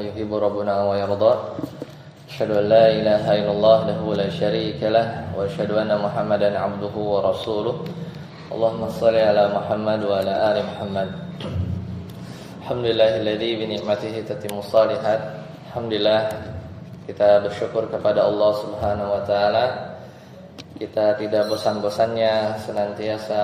كما يحب ربنا ويرضى أشهد أن لا إله إلا الله له لا شريك له وأشهد أن محمدا عبده ورسوله اللهم صل على محمد وعلى آل محمد Alhamdulillahilladzi bi ni'matihi tatimmus shalihat. Alhamdulillah, kita bersyukur kepada Allah Subhanahu wa taala. Kita tidak bosan-bosannya senantiasa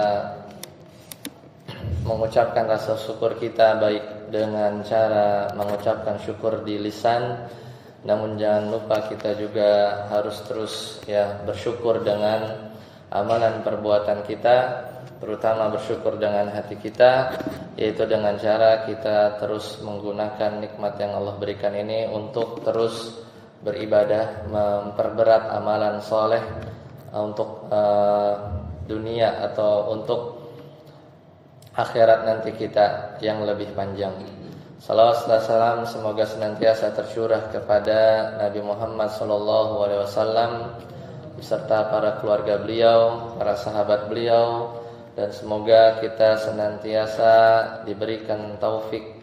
mengucapkan rasa syukur kita, baik dengan cara mengucapkan syukur di lisan, namun jangan lupa kita juga harus terus bersyukur dengan amalan perbuatan kita, terutama bersyukur dengan hati kita, yaitu dengan cara kita terus menggunakan nikmat yang Allah berikan ini untuk terus beribadah, memperberat amalan soleh untuk dunia atau untuk akhirat nanti kita yang lebih panjang. Salawat dan salam semoga senantiasa tercurah kepada Nabi Muhammad SAW beserta para keluarga beliau, para sahabat beliau, dan semoga kita senantiasa diberikan taufik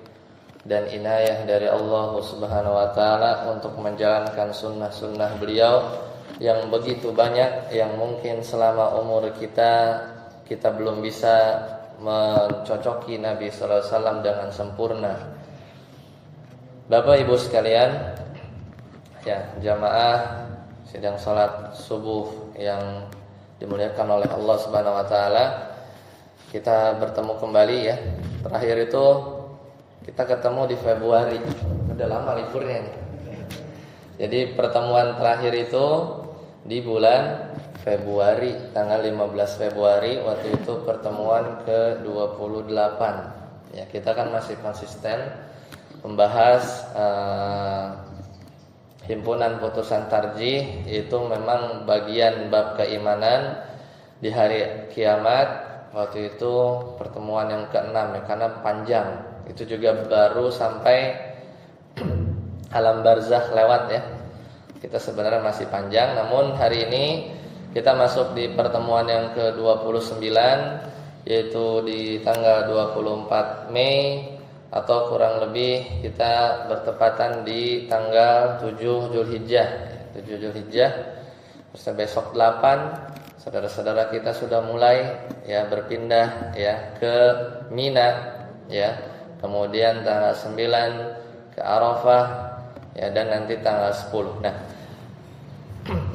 dan inayah dari Allah Subhanahu wa taala untuk menjalankan sunnah-sunnah beliau yang begitu banyak, yang mungkin selama umur kita belum bisa mencocoki Nabi sallallahu alaihi wasallam dengan sempurna. Bapak Ibu sekalian, jamaah sidang salat subuh yang dimuliakan oleh Allah Subhanahu wa taala. Kita bertemu kembali ya. Terakhir itu kita ketemu di Februari. Udah lama liburnya nih. Jadi pertemuan terakhir itu di bulan Februari, tanggal 15 Februari, waktu itu pertemuan ke-28. Ya, kita kan masih konsisten membahas himpunan putusan tarjih, itu memang bagian bab keimanan di hari kiamat. Waktu itu pertemuan yang ke-6 ya, karena panjang. Itu juga baru sampai alam barzakh lewat ya. Kita sebenarnya masih panjang, namun hari ini kita masuk di pertemuan yang ke-29, yaitu di tanggal 24 Mei, atau kurang lebih kita bertepatan di tanggal 7 Zulhijjah. 7 Zulhijjah, besok 8. Saudara-saudara kita sudah mulai berpindah ke Mina ya. Kemudian tanggal 9 ke Arafah ya, dan nanti tanggal 10. Nah,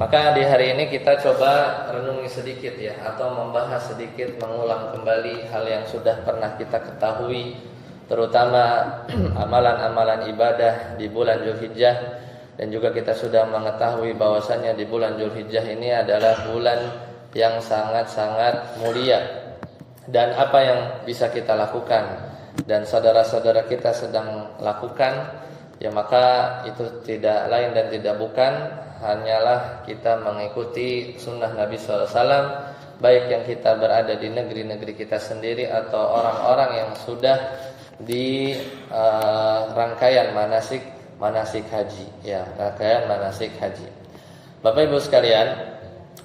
maka di hari ini kita coba renungi sedikit ya, atau membahas sedikit, mengulang kembali hal yang sudah pernah kita ketahui, terutama amalan-amalan ibadah di bulan Zulhijjah. Dan juga kita sudah mengetahui bahwasanya di bulan Zulhijjah ini adalah bulan yang sangat-sangat mulia, dan apa yang bisa kita lakukan dan saudara-saudara kita sedang lakukan, ya maka itu tidak lain dan tidak bukan hanyalah kita mengikuti sunnah Nabi SAW, baik yang kita berada di negeri-negeri kita sendiri atau orang-orang yang sudah di rangkaian manasik haji ya, rangkaian manasik haji. Bapak Ibu sekalian,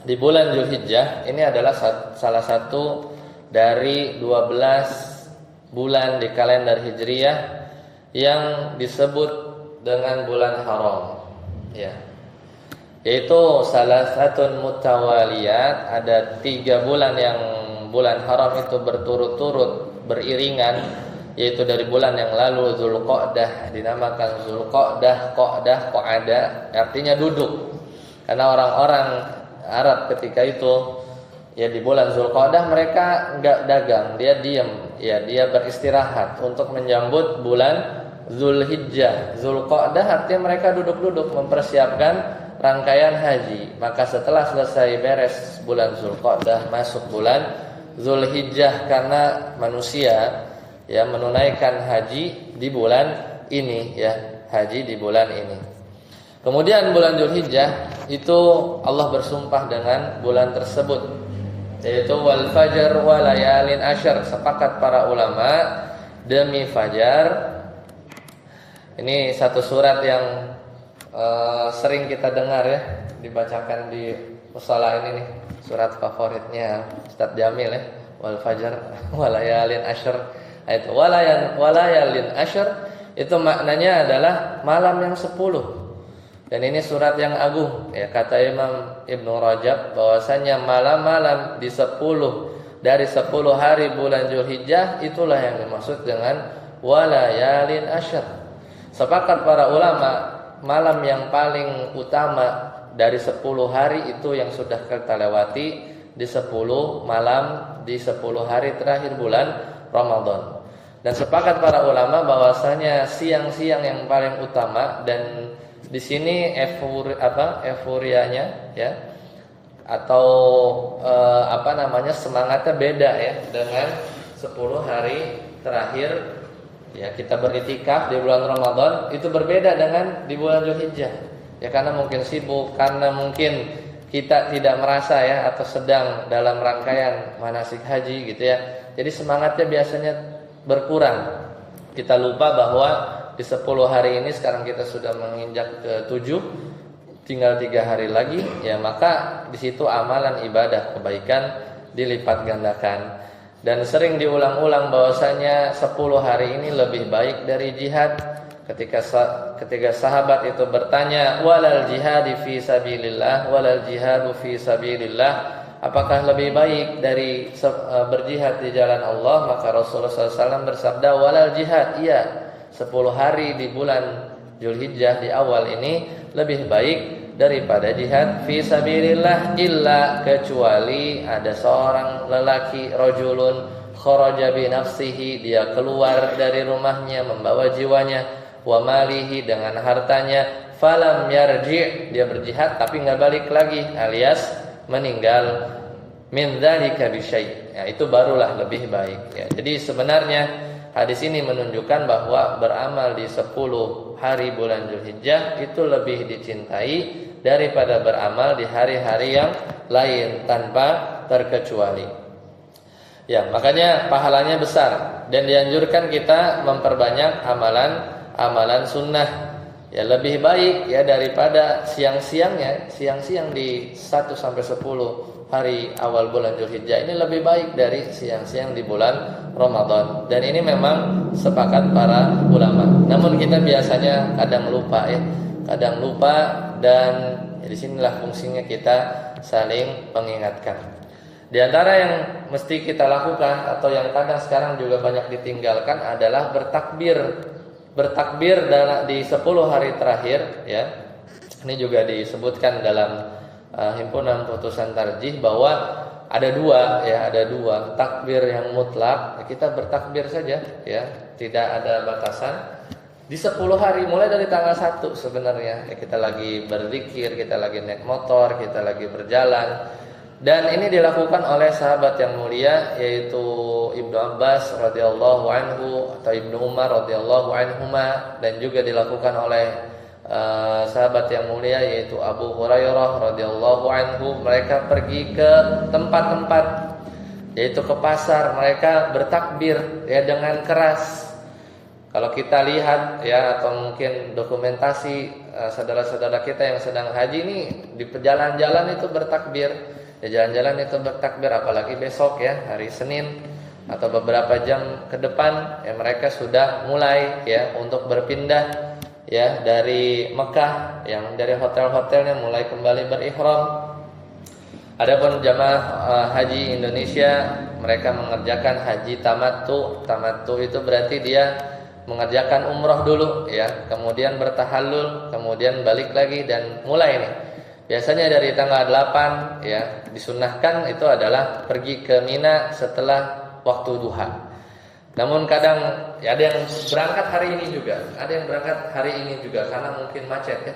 di bulan Zulhijjah ini adalah salah satu dari 12 bulan di kalender Hijriyah yang disebut dengan bulan haram ya. Yaitu salah satu mutawaliyat, ada 3 bulan yang bulan haram itu berturut-turut beriringan, yaitu dari bulan yang lalu Zulqa'dah, dinamakan Zulqa'dah, Qa'dah, artinya duduk. Karena orang-orang Arab ketika itu ya di bulan Zulqa'dah mereka enggak dagang, dia diam ya, dia beristirahat untuk menyambut bulan Zulhijjah. Zulqa'dah artinya mereka duduk-duduk mempersiapkan rangkaian haji. Maka setelah selesai beres bulan Zulqa'dah, masuk bulan Zulhijjah, karena manusia ya menunaikan haji di bulan ini ya, haji di bulan ini. Kemudian bulan Zulhijjah itu Allah bersumpah dengan bulan tersebut, yaitu wal fajr wa layalin asyr. Sepakat para ulama demi fajar. Ini satu surat yang sering kita dengar ya, dibacakan di musala ini nih, surat favoritnya Ustaz Jamil ya, wal fajr wa layalin asyr. Ayat walayalin asyr Itu maknanya adalah malam yang 10. Dan ini surat yang agung, ya, kata Imam Ibnu Rajab bahwasanya malam-malam di 10 dari 10 hari bulan Zulhijjah itulah yang dimaksud dengan walayalin asyr. Sepakat para ulama, malam yang paling utama dari 10 hari itu yang sudah kita lewati di 10 malam di 10 hari terakhir bulan Ramadan. Dan sepakat para ulama bahwasanya siang-siang yang paling utama, dan di sini euforianya, ya, atau semangatnya beda, ya, dengan 10 hari terakhir. Ya, kita beriktikaf di bulan Ramadan itu berbeda dengan di bulan Zulhijjah. Ya, karena mungkin sibuk, karena mungkin kita tidak merasa, ya, atau sedang dalam rangkaian manasik haji gitu, ya. Jadi semangatnya biasanya berkurang. Kita lupa bahwa di 10 hari ini sekarang kita sudah menginjak ke 7, tinggal 3 hari lagi, ya, maka di situ amalan ibadah kebaikan dilipat gandakan. Dan sering diulang-ulang bahwasanya 10 hari ini lebih baik dari jihad. Ketika sahabat itu bertanya, walal jihadi fi sabilillah, walal jihadu fi sabilillah, apakah lebih baik dari berjihad di jalan Allah? Maka Rasulullah SAW bersabda, walal jihad, iya, 10 hari di bulan Zulhijjah di awal ini lebih baik daripada jihad fi sabilillah, illa kecuali ada seorang lelaki, rajulun kharaja bi nafsihi, dia keluar dari rumahnya membawa jiwanya, wa malihi, dengan hartanya, falam yarji', dia berjihad tapi enggak balik lagi, alias meninggal, min dzalika bi syai', ya, itu barulah lebih baik, ya. Jadi sebenarnya hadis ini menunjukkan bahwa beramal di 10 hari bulan Zulhijjah itu lebih dicintai daripada beramal di hari-hari yang lain tanpa terkecuali. Ya, makanya pahalanya besar dan dianjurkan kita memperbanyak amalan sunnah. Ya, lebih baik, ya, daripada siang-siangnya. Siang-siang di 1 sampai 10 hari awal bulan Zulhijjah ini lebih baik dari siang-siang di bulan Ramadan. Dan ini memang sepakat para ulama. Namun kita biasanya kadang lupa, ya. Kadang lupa, dan di sinilah fungsinya kita saling mengingatkan. Di antara yang mesti kita lakukan atau yang kadang sekarang juga banyak ditinggalkan adalah bertakbir. Bertakbir di 10 hari terakhir, ya. Ini juga disebutkan dalam himpunan putusan tarjih bahwa ada dua takbir yang mutlak. Kita bertakbir saja, ya, tidak ada batasan. Di 10 hari mulai dari tanggal 1 sebenarnya, ya, kita lagi berzikir, kita lagi naik motor, kita lagi berjalan. Dan ini dilakukan oleh sahabat yang mulia, yaitu Ibnu Abbas radhiyallahu anhu atau Ibnu Umar radhiyallahu anhuma, dan juga dilakukan oleh sahabat yang mulia yaitu Abu Hurairah radhiyallahu anhu. Mereka pergi ke tempat-tempat, yaitu ke pasar, mereka bertakbir, ya, dengan keras. Kalau kita lihat, ya, atau mungkin dokumentasi saudara-saudara kita yang sedang haji ini di jalan-jalan itu bertakbir, ya, jalan-jalan itu bertakbir, apalagi besok, ya, hari Senin atau beberapa jam ke depan, ya, mereka sudah mulai, ya, untuk berpindah, ya, dari Mekah, yang dari hotel-hotelnya mulai kembali berihram. Adapun jamaah haji Indonesia, mereka mengerjakan haji tamattu. Tamattu itu berarti dia mengerjakan umroh dulu, ya, kemudian bertahallul, kemudian balik lagi dan mulai nih. Biasanya dari tanggal 8, ya, disunnahkan itu adalah pergi ke Mina setelah waktu duha. Namun kadang, ya, ada yang berangkat hari ini juga, karena mungkin macet, ya.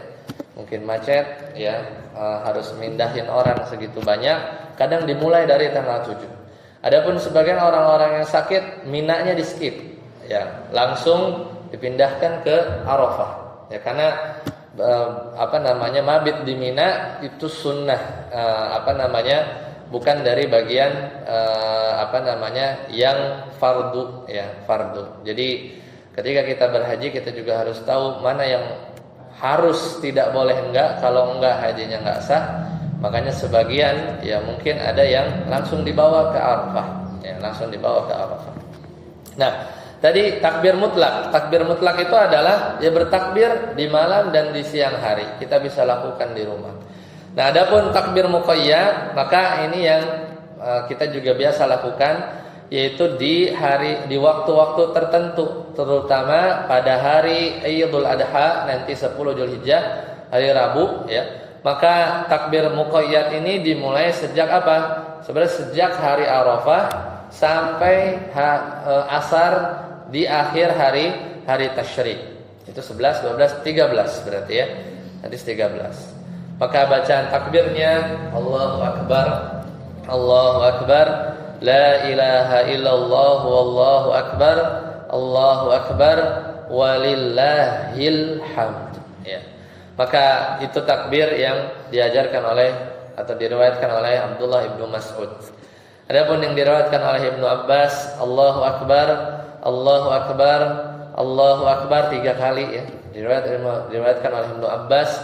Mungkin macet, ya, harus mindahin orang segitu banyak. Kadang dimulai dari tanggal 7. Adapun sebagian orang-orang yang sakit, Minanya di skip, ya, langsung dipindahkan ke Arafah, ya, karena mabit di Mina itu sunnah, bukan dari bagian yang fardu, ya, fardu. Jadi ketika kita berhaji, kita juga harus tahu mana yang harus, tidak boleh enggak. Kalau enggak, hajinya enggak sah. Makanya sebagian, ya, mungkin ada yang langsung dibawa ke Arafah, ya, langsung dibawa ke Arafah. Nah, Tadi takbir mutlak. Takbir mutlak itu adalah ya bertakbir di malam dan di siang hari. Kita bisa lakukan di rumah. Nah, adapun takbir muqayyad, maka ini yang kita juga biasa lakukan, yaitu di waktu-waktu tertentu, terutama pada hari Idul Adha nanti 10 Zulhijjah, hari Rabu ya. Maka takbir muqayyad ini dimulai sejak apa? Sebenarnya sejak hari Arafah sampai asar di akhir hari tasyrik. Itu 11, 12, 13 berarti ya. Hadis 13. Maka bacaan takbirnya Allahu Akbar, Allahu Akbar, la ilaha illallah wallahu akbar, Allahu Akbar, walillahil hamd ya. Maka itu takbir yang diajarkan oleh atau diriwayatkan oleh Abdullah ibnu Mas'ud. Adapun yang diriwayatkan oleh Ibnu Abbas, Allahu Akbar, Allahu Akbar, Allahu Akbar 3 kali ya. Diriwayatkan oleh Ibnu Abbas,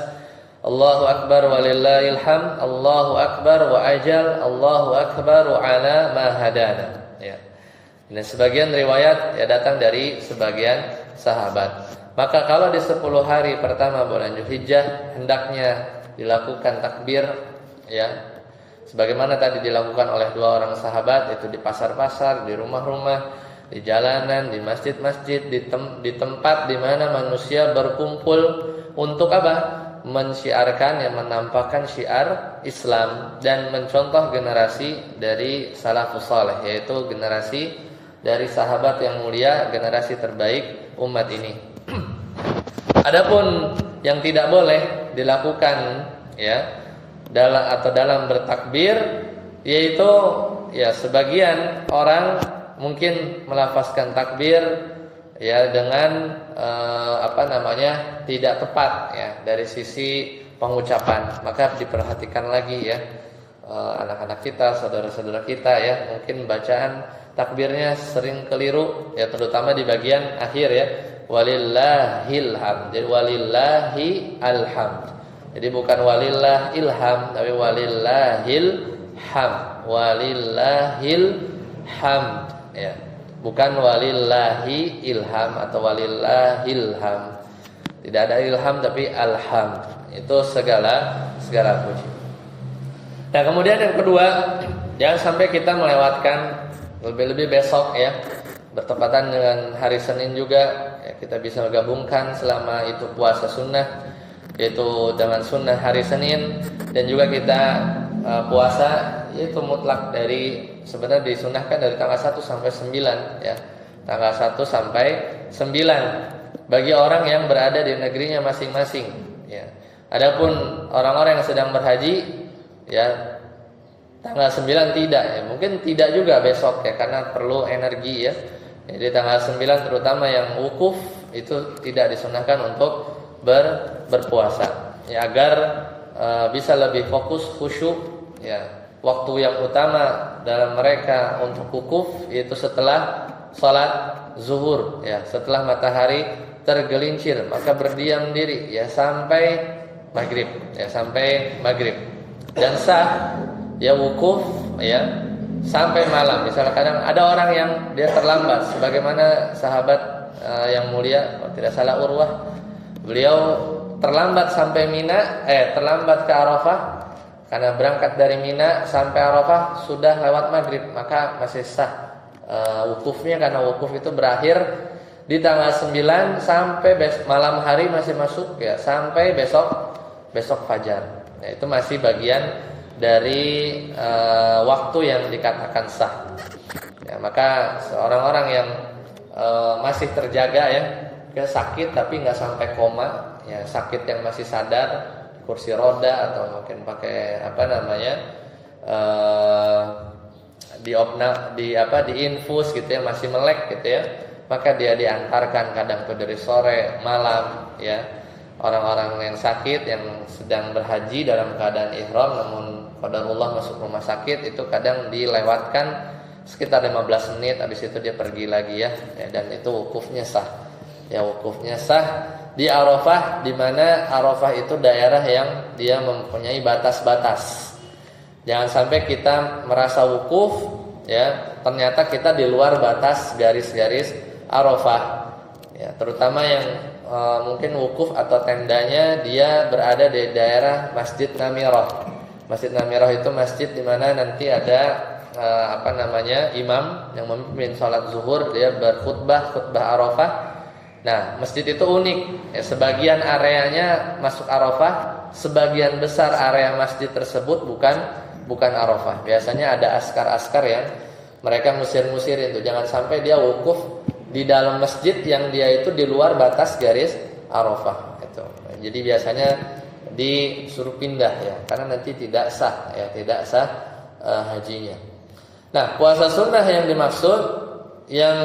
Allahu Akbar walillahil hamd, Allahu Akbar wa ajal, Allahu Akbar wa ala ma hadana ya. Dan sebagian riwayat ya datang dari sebagian sahabat. Maka kalau di 10 hari pertama bulan Zulhijjah hendaknya dilakukan takbir ya. Sebagaimana tadi dilakukan oleh 2 orang sahabat, itu di pasar-pasar, di rumah-rumah, di jalanan, di masjid-masjid, di tempat di mana manusia berkumpul untuk apa? Mensyiarkan, yang menampakkan syiar Islam dan mencontoh generasi dari salafus saleh, yaitu generasi dari sahabat yang mulia, generasi terbaik umat ini. Adapun yang tidak boleh dilakukan ya dalam bertakbir, yaitu ya sebagian orang mungkin melafazkan takbir ya dengan tidak tepat ya dari sisi pengucapan. Maka diperhatikan lagi ya anak-anak kita, saudara-saudara kita ya, mungkin bacaan takbirnya sering keliru ya, terutama di bagian akhir ya, walillahil hamd. Jadi walillahi alhamd. Jadi bukan walillah ilham, tapi walillahil hamd. Walillahil hamd ya. Bukan walillahi ilham atau walillahil hamd. Tidak ada ilham tapi alhamd. Itu segala puji. Nah, kemudian yang kedua, jangan sampai kita melewatkan, lebih-lebih besok ya, bertepatan dengan hari Senin juga ya, kita bisa gabungkan selama itu puasa sunnah, yaitu dengan sunnah hari Senin, dan juga kita puasa itu mutlak dari, sebenarnya disunahkan dari tanggal 1 sampai 9 ya. Tanggal 1 sampai 9 bagi orang yang berada di negerinya masing-masing ya. Adapun orang-orang yang sedang berhaji ya, tanggal 9 tidak ya. Mungkin tidak juga besok ya, karena perlu energi ya. Jadi tanggal 9 terutama yang wukuf itu tidak disunahkan untuk berpuasa ya, agar bisa lebih fokus, khusyuk ya. Waktu yang utama dalam mereka untuk wukuf yaitu setelah salat zuhur ya, setelah matahari tergelincir, maka berdiam diri ya sampai maghrib ya, sampai maghrib. Dan sah ya wukuf ya sampai malam. Misalnya kadang ada orang yang dia terlambat, sebagaimana sahabat yang mulia, kalau tidak salah Urwah, beliau terlambat sampai Mina, terlambat ke Arafah, karena berangkat dari Mina sampai Arafah sudah lewat maghrib, maka masih sah wukufnya, karena wukuf itu berakhir di tanggal 9 sampai malam hari masih masuk ya, sampai besok fajar. Nah, itu masih bagian dari waktu yang dikatakan sah. Ya, maka orang-orang yang masih terjaga ya, dia sakit tapi nggak sampai koma, ya sakit yang masih sadar, kursi roda atau mungkin pakai diinfus gitu ya, masih melek gitu ya, maka dia diantarkan kadang tuh dari sore malam ya. Orang-orang yang sakit yang sedang berhaji dalam keadaan ihram namun qadarullah masuk rumah sakit, itu kadang dilewatkan sekitar 15 menit, habis itu dia pergi lagi ya, dan itu wukufnya sah. Ya wukufnya sah di Arafah, di mana Arafah itu daerah yang dia mempunyai batas-batas. Jangan sampai kita merasa wukuf ya, ternyata kita di luar batas garis-garis Arafah. Ya, terutama yang mungkin wukuf atau tendanya dia berada di daerah Masjid Namirah. Masjid Namirah itu masjid di mana nanti ada imam yang memimpin sholat zuhur, dia khutbah Arafah. Nah, masjid itu unik. Ya, sebagian areanya masuk Arafah, sebagian besar area masjid tersebut bukan Arafah. Biasanya ada askar-askar yang mereka musir-musirin itu, jangan sampai dia wukuf di dalam masjid yang dia itu di luar batas garis Arafah itu. Jadi biasanya disuruh pindah ya, karena nanti tidak sah hajinya. Nah, puasa sunnah yang dimaksud yang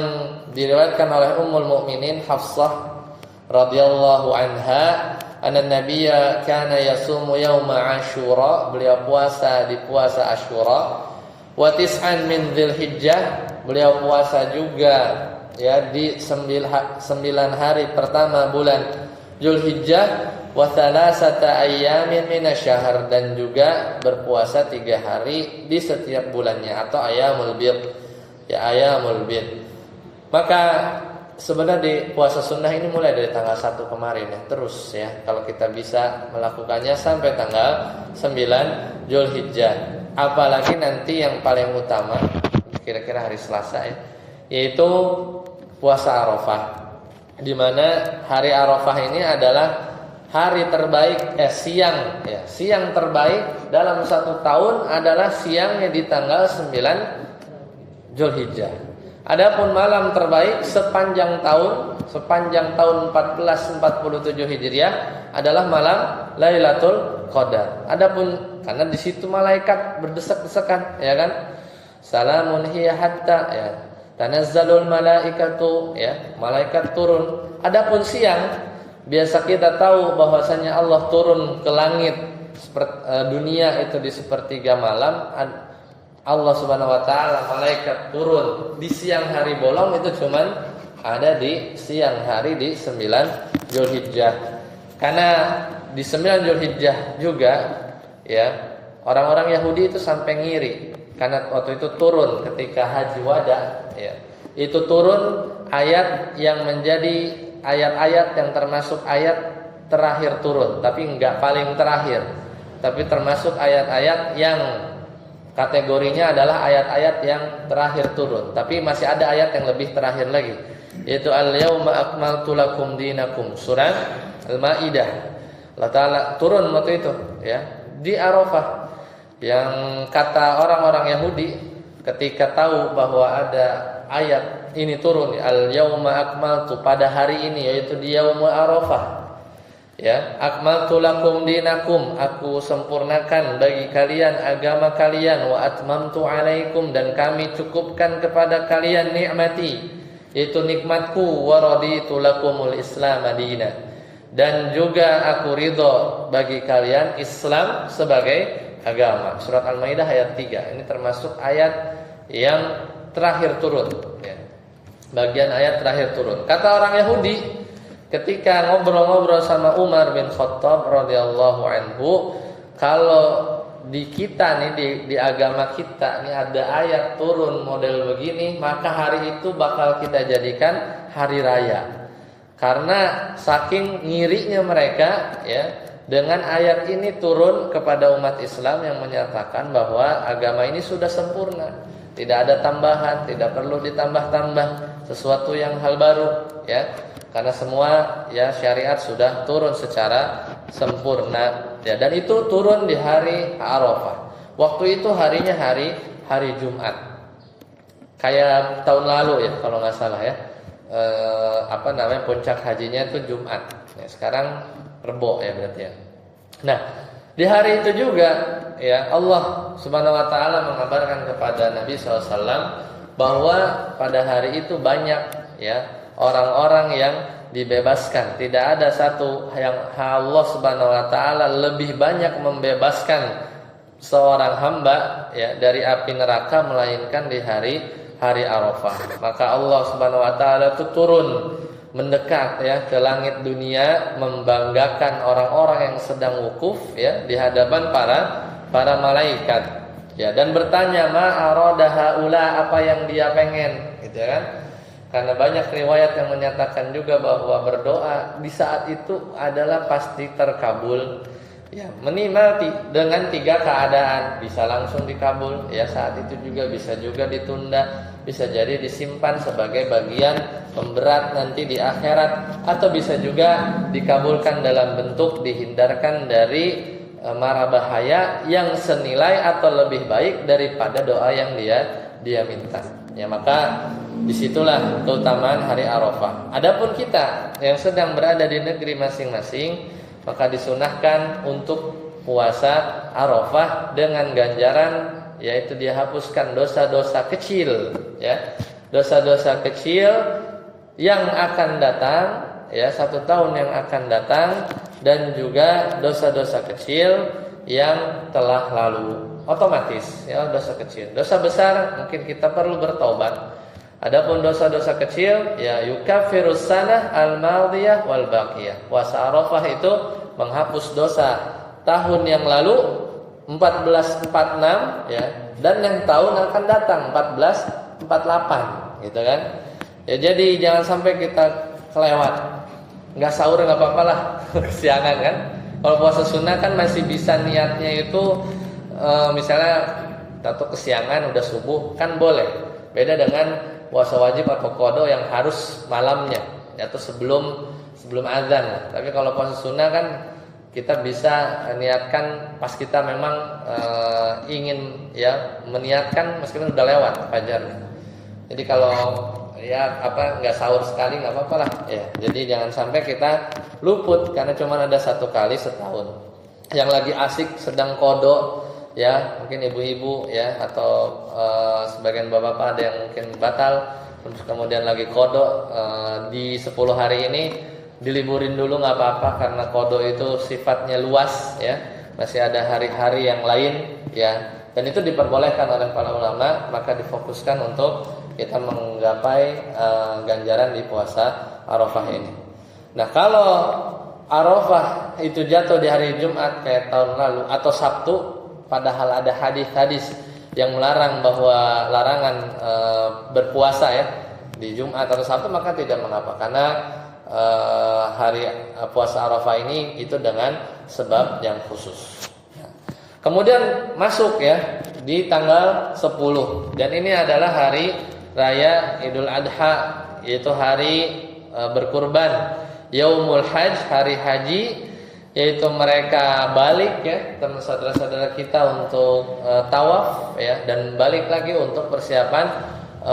diriwayatkan oleh Ummul Mukminin Hafsah radhiyallahu anha, anna nabiyya kana yasumu yauma Asyura, beliau puasa di puasa Asyura, wa tis'an min Dzulhijjah, beliau puasa juga ya di 9 hari pertama bulan Dzulhijjah, wa thalathata ayyamin minasyahr, dan juga berpuasa 3 hari di setiap bulannya atau ayyamul bid. Ya, ayyamul bid. Maka sebenarnya di puasa sunnah ini mulai dari tanggal 1 kemarin ya, terus ya kalau kita bisa melakukannya sampai tanggal 9 Dzulhijjah. Apalagi nanti yang paling utama kira-kira hari Selasa ya, yaitu puasa Arafah. Di mana hari Arafah ini adalah hari terbaik, siang terbaik dalam 1 tahun adalah siangnya di tanggal 9 Dzulhijjah. Adapun malam terbaik sepanjang tahun 1447 Hijriah adalah malam Lailatul Qadar. Adapun karena di situ malaikat berdesak-desakan, ya kan? Salamun hiya hatta ya tanazzalul malaikatu, ya, malaikat turun. Adapun siang, biasa kita tahu bahwasanya Allah turun ke langit dunia itu di sepertiga malam. Allah Subhanahu wa taala malaikat turun di siang hari bolong itu cuman ada di siang hari di 9 Dzulhijjah. Karena di 9 Dzulhijjah juga ya, orang-orang Yahudi itu sampai ngiri karena waktu itu turun ketika haji wada ya. Itu turun ayat yang menjadi ayat-ayat yang termasuk ayat terakhir turun, tapi enggak paling terakhir. Tapi termasuk ayat-ayat yang kategorinya adalah ayat-ayat yang terakhir turun, tapi masih ada ayat yang lebih terakhir lagi, yaitu al-yauma akmaltu lakum dinakum, surah Al-Maidah. Allah Ta'ala turun waktu itu ya di Arafah, yang kata orang-orang Yahudi ketika tahu bahwa ada ayat ini turun, al-yauma akmaltu, pada hari ini, yaitu di yaumul Arafah. Ya, akmaltu lakum dinakum, aku sempurnakan bagi kalian agama kalian, wa atmamtu alaikum, dan kami cukupkan kepada kalian nikmati, yaitu nikmatku, wa raditu lakumul Islam madinah, dan juga aku ridho bagi kalian Islam sebagai agama. Surat Al-Maidah ayat 3. Ini termasuk ayat yang terakhir turun ya. Bagian ayat terakhir turun. Kata orang Yahudi ketika ngobrol-ngobrol sama Umar bin Khattab radhiyallahu anhu, kalau di kita nih di agama kita nih ada ayat turun model begini, maka hari itu bakal kita jadikan hari raya. Karena saking ngirinya mereka ya dengan ayat ini turun kepada umat Islam yang menyatakan bahwa agama ini sudah sempurna, tidak ada tambahan, tidak perlu ditambah-tambah sesuatu yang hal baru ya. Karena semua ya syariat sudah turun secara sempurna ya, dan itu turun di hari Arafah. Waktu itu harinya hari Jumat. Kayak tahun lalu ya kalau nggak salah ya. Puncak hajinya itu Jumat. Ya, sekarang Rebo ya berarti ya. Nah, di hari itu juga ya Allah Subhanahu wa taala mengabarkan kepada Nabi SAW bahwa pada hari itu banyak ya orang-orang yang dibebaskan. Tidak ada satu yang Allah Subhanahu wa taala lebih banyak membebaskan seorang hamba ya dari api neraka melainkan di hari Arafah. Maka Allah Subhanahu wa taala itu turun mendekat ya ke langit dunia, membanggakan orang-orang yang sedang wukuf ya di hadapan para malaikat ya, dan bertanya ma arada haula, apa yang dia pengen gitu kan. Karena banyak riwayat yang menyatakan juga bahwa berdoa di saat itu adalah pasti terkabul. Ya, minimal dengan 3 keadaan, bisa langsung dikabul, ya saat itu juga bisa juga ditunda, bisa jadi disimpan sebagai bagian pemberat nanti di akhirat, atau bisa juga dikabulkan dalam bentuk dihindarkan dari mara bahaya yang senilai atau lebih baik daripada doa yang dia minta. Ya, maka disitulah keutamaan hari Arafah. Adapun kita yang sedang berada di negeri masing-masing, maka disunahkan untuk puasa Arafah dengan ganjaran, yaitu dia hapuskan dosa-dosa kecil, ya, dosa-dosa kecil yang akan datang, ya, 1 tahun yang akan datang, dan juga dosa-dosa kecil yang telah lalu. Otomatis, ya, dosa kecil. Dosa besar mungkin kita perlu bertaubat. Adapun dosa-dosa kecil, ya, yukaffirus sanah al-madiyah wal baqiyah. Puasa Arafah itu menghapus dosa tahun yang lalu 1446, ya, dan yang tahun akan datang 1448, gitu kan. Ya, jadi jangan sampai kita kelewat. Enggak sahur enggak apa-apa lah, kesiangan kan. Kalau puasa sunnah kan masih bisa niatnya itu misalnya tato kesiangan udah subuh kan boleh. Beda dengan puasa wajib atau qada yang harus malamnya, atau sebelum azan. Tapi kalau puasa sunnah kan kita bisa niatkan pas kita memang ingin, ya, meniatkan meskipun udah lewat fajar. Jadi kalau ya nggak sahur sekali nggak apa-apa lah, ya. Jadi jangan sampai kita luput karena cuma ada 1 kali setahun. Yang lagi asik sedang qada, ya, mungkin ibu-ibu, ya, atau sebagian bapak-bapak ada yang mungkin batal, terus kemudian lagi qada di 10 hari ini diliburin dulu nggak apa-apa karena qada itu sifatnya luas, ya, masih ada hari-hari yang lain, ya, dan itu diperbolehkan oleh para ulama, maka difokuskan untuk kita menggapai ganjaran di puasa Arafah ini. Nah, kalau Arafah itu jatuh di hari Jumat kayak tahun lalu atau Sabtu, padahal ada hadis-hadis yang melarang bahwa larangan berpuasa, ya, di Jumat atau Sabtu, maka tidak mengapa karena hari puasa Arafah ini itu dengan sebab yang khusus. Kemudian masuk, ya, di tanggal 10, dan ini adalah hari raya Idul Adha, yaitu hari berkurban, Yaumul Hajj, hari haji, yaitu mereka balik, ya, teman saudara-saudara kita untuk tawaf, ya, dan balik lagi untuk persiapan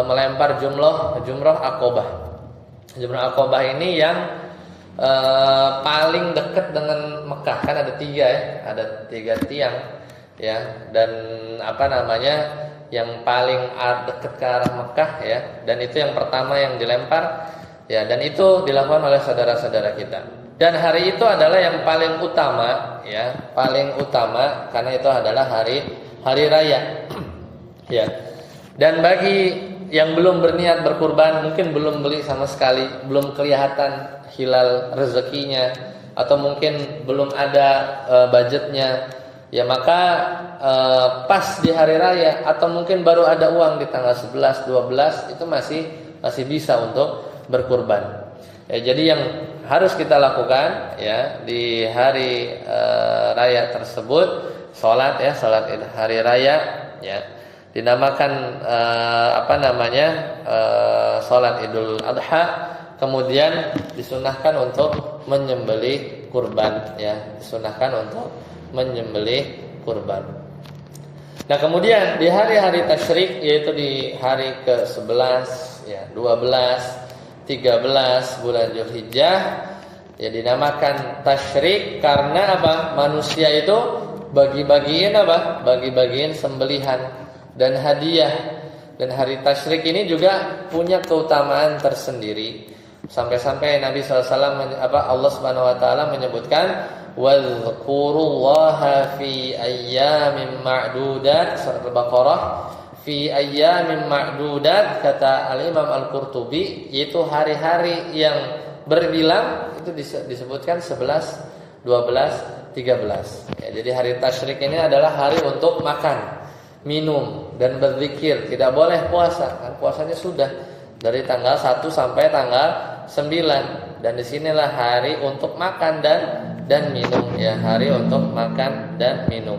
melempar jumrah Aqobah. Jumrah Aqobah ini yang paling dekat dengan Mekah, kan ada 3, ya, ada 3 tiang, ya, dan yang paling dekat ke arah Mekah, ya, dan itu yang pertama yang dilempar, ya, dan itu dilakukan oleh saudara-saudara kita. Dan hari itu adalah yang paling utama, ya, paling utama karena itu adalah hari raya, ya. Dan bagi yang belum berniat berkurban, mungkin belum beli sama sekali, belum kelihatan hilal rezekinya, atau mungkin belum ada budgetnya, ya, maka pas di hari raya atau mungkin baru ada uang di tanggal 11, 12 itu masih bisa untuk berkurban. Ya, jadi yang harus kita lakukan, ya, di hari raya tersebut salat, ya, salat hari raya, ya, dinamakan salat Idul Adha. Kemudian disunahkan untuk menyembelih kurban, ya, disunahkan untuk menyembelih kurban. Nah, kemudian di hari-hari tasyrik, yaitu di hari ke-11, ya, 12, 13 bulan Zulhijjah, ya, dinamakan tasyrik karena apa? Manusia itu bagi-bagiin sembelihan dan hadiah. Dan hari tasyrik ini juga punya keutamaan tersendiri. Sampai-sampai Nabi SAW, Allah Subhanahu Wa Taala menyebutkan wadhkurullaha fi ayyamin ma'dudat, surat Al-Baqarah, fi ayyamin ma'dudat, kata Al-Imam Al-Qurtubi, yaitu hari-hari yang berbilang, itu disebutkan 11, 12, 13. Ya, jadi hari tasyrik ini adalah hari untuk makan, minum, dan berzikir. Tidak boleh puasa, kan puasanya sudah. Dari tanggal 1 sampai tanggal 9. Dan disinilah hari untuk makan dan minum ya, hari untuk makan dan minum.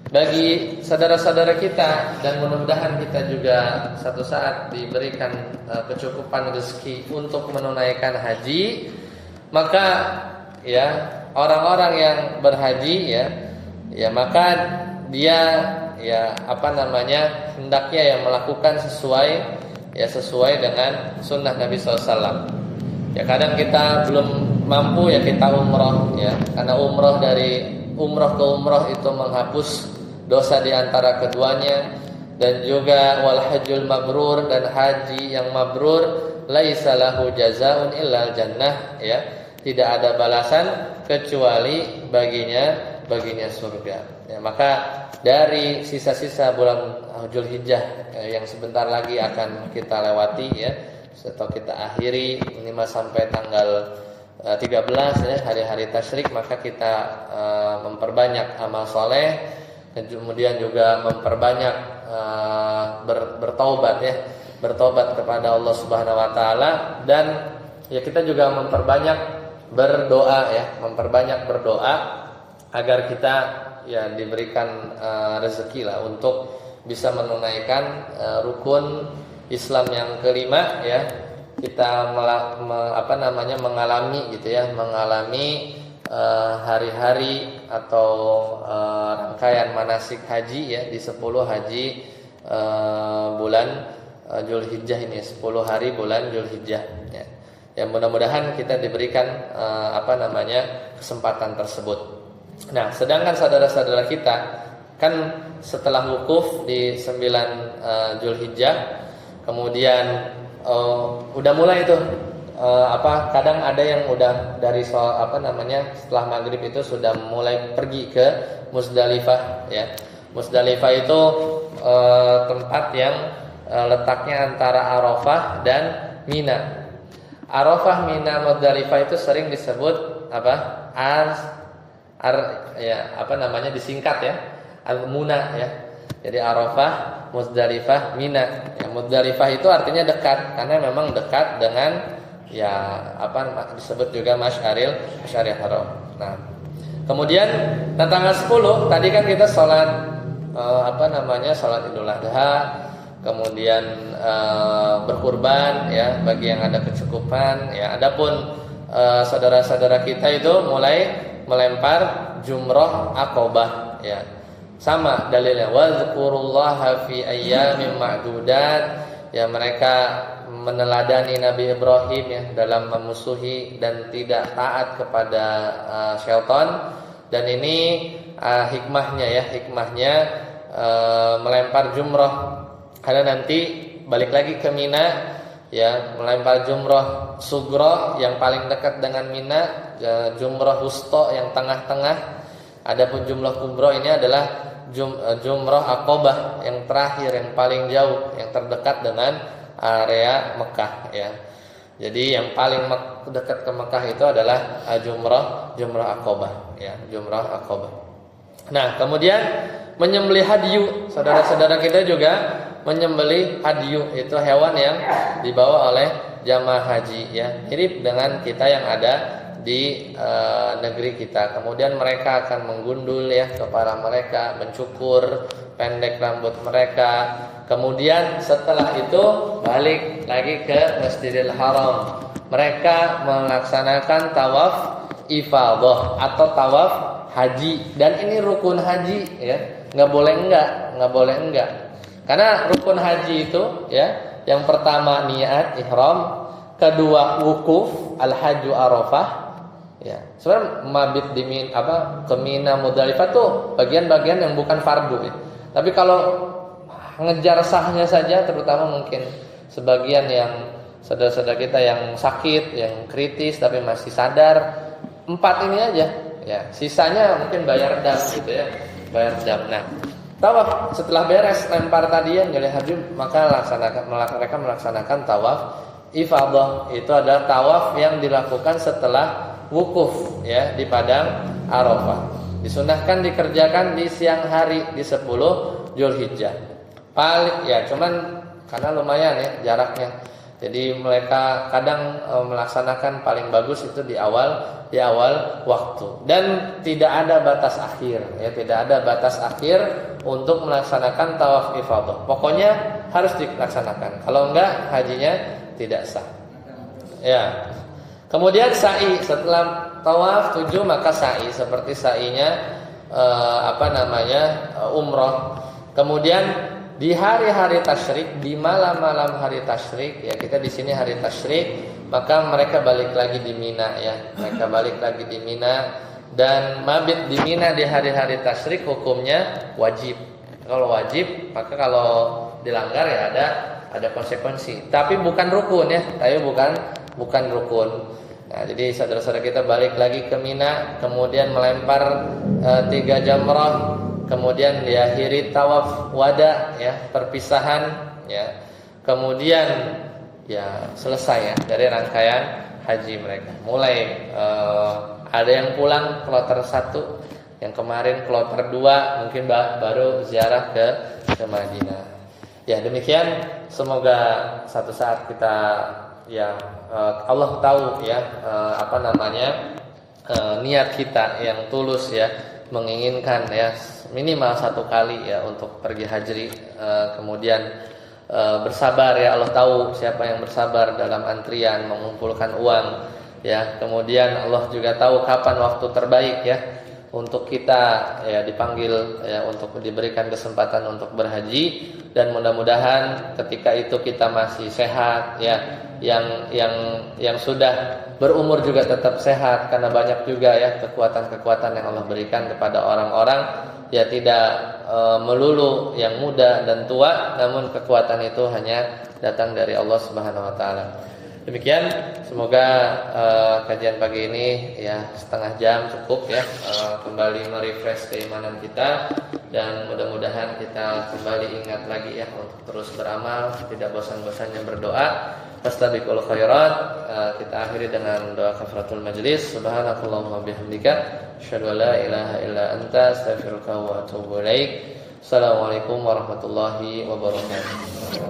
Bagi saudara-saudara kita, dan mudah-mudahan kita juga satu saat diberikan kecukupan rezeki untuk menunaikan haji, maka ya orang-orang yang berhaji ya maka dia hendaknya yang melakukan sesuai dengan sunnah Nabi SAW. Ya kadang kita belum mampu ya kita umroh ya, karena dari umroh ke umroh itu menghapus dosa di antara keduanya. Dan juga wal hajjul mabrur, dan haji yang mabrur laisa lahu jazaun illal jannah ya, tidak ada balasan kecuali baginya surga ya. Maka dari sisa-sisa bulan Zulhijjah yang sebentar lagi akan kita lewati ya, atau kita akhiri 5 sampai tanggal 13 ya, hari-hari tasyrik, maka kita memperbanyak amal soleh, dan kemudian juga memperbanyak bertaubat kepada Allah Subhanahu wa taala. Dan ya kita juga memperbanyak berdoa agar kita ya diberikan rezeki lah untuk bisa menunaikan rukun Islam yang kelima ya. Kita mengalami hari-hari atau rangkaian manasik haji ya di 10 haji bulan Zulhijjah ini, 10 hari bulan Zulhijjah ya. Ya mudah-mudahan kita diberikan kesempatan tersebut. Nah, sedangkan saudara-saudara kita kan setelah wukuf di 9 Zulhijjah, kemudian udah mulai tuh kadang ada yang udah dari setelah maghrib itu sudah mulai pergi ke Musdalifah ya. Musdalifah itu tempat yang letaknya antara Arafah dan Mina. Arafah, Mina, Musdalifah itu sering disebut disingkat ya, Al-Muna ya. Jadi Arafah, Musdalifah, Mina. Ya, Musdalifah itu artinya dekat, karena memang dekat dengan disebut juga Masy'aril Haram. Nah, kemudian tanggal 10 tadi kan kita sholat sholat Idul Adha, kemudian berkurban ya bagi yang ada kecukupan ya. Adapun saudara-saudara kita itu mulai melempar jumroh Aqobah ya. Sama dalilnya, wazkurullaha fi ayyamin ma'dudat ya, mereka meneladani Nabi Ibrahim ya dalam memusuhi dan tidak taat kepada syaitan. Dan ini hikmahnya melempar jumroh, karena nanti balik lagi ke Mina ya, melempar jumroh sugro yang paling dekat dengan Mina, jumroh wusta yang tengah-tengah. Adapun jumroh kubro ini adalah jumroh Aqobah yang terakhir, yang paling jauh, yang terdekat dengan area Mekah ya. Jadi yang paling dekat ke Mekah itu adalah jumroh Aqobah ya, jumroh Aqobah. Nah, kemudian menyembelih hadyu, saudara-saudara kita juga menyembelih hadyu, itu hewan yang dibawa oleh jamaah haji ya, mirip dengan kita yang ada di negeri kita. Kemudian mereka akan menggundul ya kepala mereka, mencukur pendek rambut mereka. Kemudian setelah itu balik lagi ke Masjidil Haram. Mereka melaksanakan tawaf ifadah atau tawaf haji, dan ini rukun haji ya. Nggak boleh enggak. Karena rukun haji itu ya, yang pertama niat ihram, kedua wukuf al-hajju Arafah. Ya, sebenarnya mabit di ke Mina, Muzdalifah tuh bagian-bagian yang bukan fardu ya. Tapi kalau ngejar sahnya saja, terutama mungkin sebagian yang saudara-saudara kita yang sakit, yang kritis tapi masih sadar, 4 ini aja ya. Sisanya mungkin bayar dam gitu ya, bayar dam. Nah, tawaf setelah beres lempar tadi yang jadi haji, maka mereka melaksanakan tawaf ifadah. Itu adalah tawaf yang dilakukan setelah wukuf ya di padang Arafah. Disunahkan dikerjakan di siang hari di 10 Zulhijjah. Paling ya, cuman karena lumayan ya jaraknya. Jadi mereka kadang melaksanakan paling bagus itu di awal waktu, dan tidak ada batas akhir ya, tidak ada batas akhir untuk melaksanakan tawaf ifadah. Pokoknya harus dilaksanakan. Kalau enggak hajinya tidak sah. Ya. Kemudian sa'i, setelah tawaf 7 maka sa'i seperti sa'inya umroh. Kemudian di hari-hari tasyrik, di malam-malam hari tasyrik ya, kita di sini hari tasyrik, maka mereka balik lagi di Mina ya. Mereka balik lagi di Mina, dan mabit di Mina di hari-hari tasyrik hukumnya wajib. Kalau wajib, maka kalau dilanggar ya ada konsekuensi. Tapi bukan rukun ya, bukan rukun. Nah, jadi saudara-saudara kita balik lagi ke Mina, kemudian melempar 3 jamrah, kemudian diakhiri tawaf wada ya, perpisahan ya. Kemudian ya selesai ya dari rangkaian haji mereka. Mulai ada yang pulang kloter 1, yang kemarin kloter 2, mungkin baru ziarah ke Madinah. Ya, demikian, semoga satu saat kita ya Allah tahu ya niat kita yang tulus ya, menginginkan ya minimal 1 kali ya untuk pergi haji, kemudian bersabar ya, Allah tahu siapa yang bersabar dalam antrian mengumpulkan uang ya. Kemudian Allah juga tahu kapan waktu terbaik ya untuk kita ya dipanggil ya, untuk diberikan kesempatan untuk berhaji. Dan mudah-mudahan ketika itu kita masih sehat ya, yang sudah berumur juga tetap sehat, karena banyak juga ya kekuatan-kekuatan yang Allah berikan kepada orang-orang ya, tidak melulu yang muda dan tua, namun kekuatan itu hanya datang dari Allah Subhanahu wa taala. Demikian, semoga kajian pagi ini ya setengah jam cukup ya, kembali merefresh keimanan kita, dan mudah-mudahan kita kembali ingat lagi ya untuk terus beramal, tidak bosan-bosannya berdoa. Fastabiqul khairat. Kita akhiri dengan doa kafaratul majlis. Subhanakallahumma bihamdika asyhadu an la ilaha illa anta astaghfiruka wa atubu ilaik. Assalamualaikum warahmatullahi wabarakatuh.